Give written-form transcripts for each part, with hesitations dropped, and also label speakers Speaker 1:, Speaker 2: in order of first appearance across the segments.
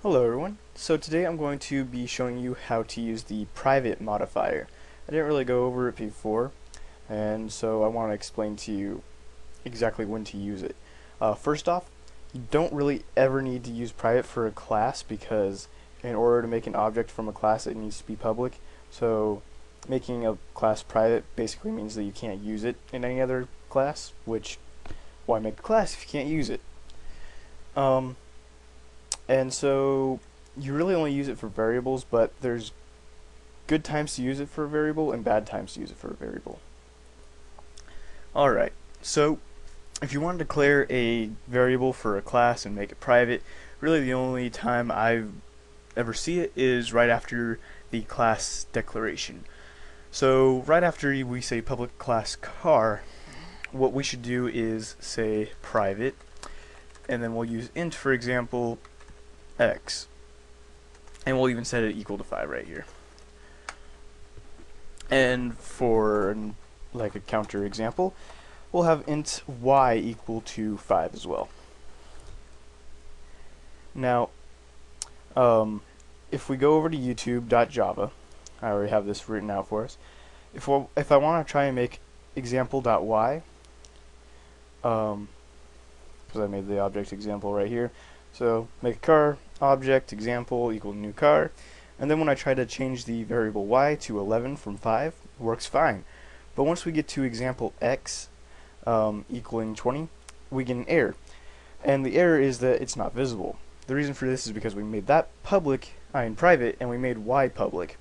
Speaker 1: Hello everyone. So today I'm going to be showing you how to use the private modifier. I didn't really go over it before, and so I want to explain to you exactly when to use it. First off, you don't really ever need to use private for a class because in order to make an object from a class it needs to be public. So making a class private basically means that you can't use it in any other class, which why make a class if you can't use it? And so you really only use it for variables, but there's good times to use it for a variable and bad times to use it for a variable. Alright, so if you want to declare a variable for a class and make it private, really the only time I ever see it is right after the class declaration. So right after we say public class car, what we should do is say private, and then we'll use int, for example, x, and we'll even set it equal to 5 right here. And for like a counter example, we'll have int y equal to 5 as well. Now if we go over to youtube.java, I already have this written out for us. If I want to try and make example.y, because I made the object example right here, so make a car object example equal new car, and then when I try to change the variable y to 11 from 5, it works fine. But once we get to example x equaling 20, we get an error, and the error is that it's not visible. The reason for this is because we made that private, and we made y public,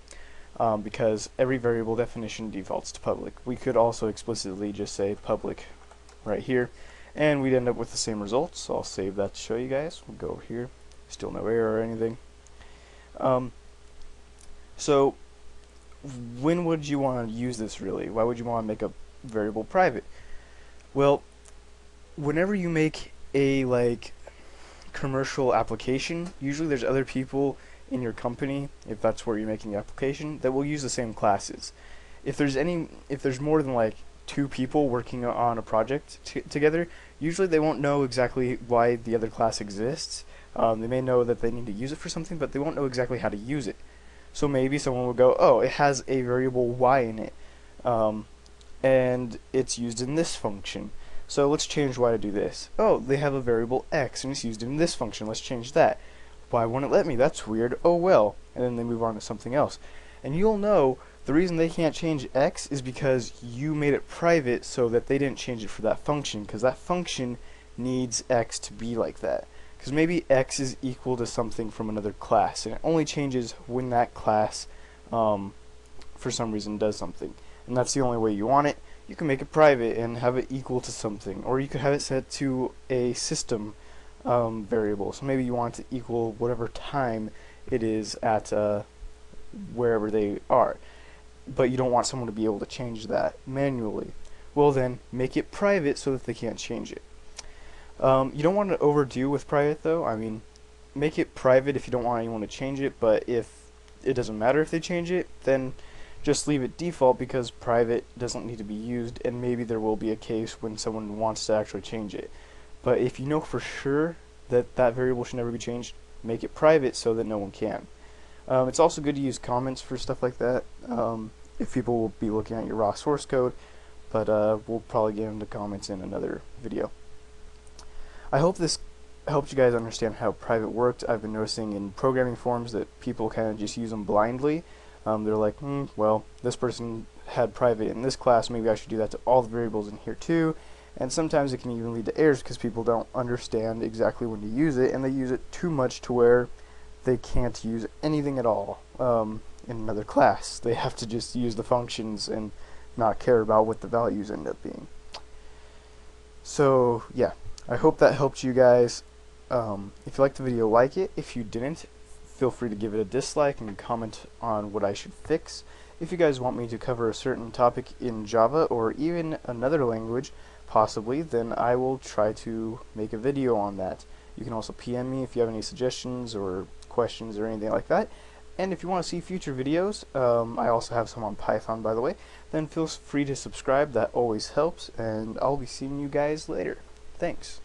Speaker 1: because every variable definition defaults to public. We could also explicitly just say public right here, and we'd end up with the same results. So I'll save that to show you guys. We'll go over here. Still no error or anything. So when would you want to use this really? Why would you want to make a variable private? Well, whenever you make a commercial application, usually there's other people in your company, if that's where you're making the application, that will use the same classes. If there's more than 2 people working on a project together, usually they won't know exactly why the other class exists. They may know that they need to use it for something, but they won't know exactly how to use it. So maybe someone will go, oh, it has a variable y in it, and it's used in this function. So let's change y to do this. Oh, they have a variable x, and it's used in this function. Let's change that. Why won't it let me? That's weird. Oh well. And then they move on to something else. And you'll know the reason they can't change x is because you made it private so that they didn't change it for that function, because that function needs x to be like that. Because maybe x is equal to something from another class, and it only changes when that class for some reason does something. And that's the only way you want it. You can make it private and have it equal to something, or you could have it set to a system variable. So maybe you want it to equal whatever time it is at wherever they are, but you don't want someone to be able to change that manually. Well then, make it private so that they can't change it. You don't want to overdo with private though. I mean, make it private if you don't want anyone to change it, but if it doesn't matter if they change it, then just leave it default, because private doesn't need to be used, and maybe there will be a case when someone wants to actually change it. But if you know for sure that that variable should never be changed, make it private so that no one can. It's also good to use comments for stuff like that, if people will be looking at your raw source code, but we'll probably get into comments in another video. I hope this helped you guys understand how private worked. I've been noticing in programming forums that people kind of just use them blindly. They're like, well, this person had private in this class, maybe I should do that to all the variables in here too. And sometimes it can even lead to errors because people don't understand exactly when to use it, and they use it too much to where they can't use anything at all in another class. They have to just use the functions and not care about what the values end up being. So yeah, I hope that helped you guys. If you liked the video, like it. If you didn't, feel free to give it a dislike and comment on what I should fix. If you guys want me to cover a certain topic in Java or even another language, possibly, then I will try to make a video on that. You can also PM me if you have any suggestions or questions or anything like that. And if you want to see future videos, I also have some on Python, by the way, then feel free to subscribe. That always helps, and I'll be seeing you guys later. Thanks.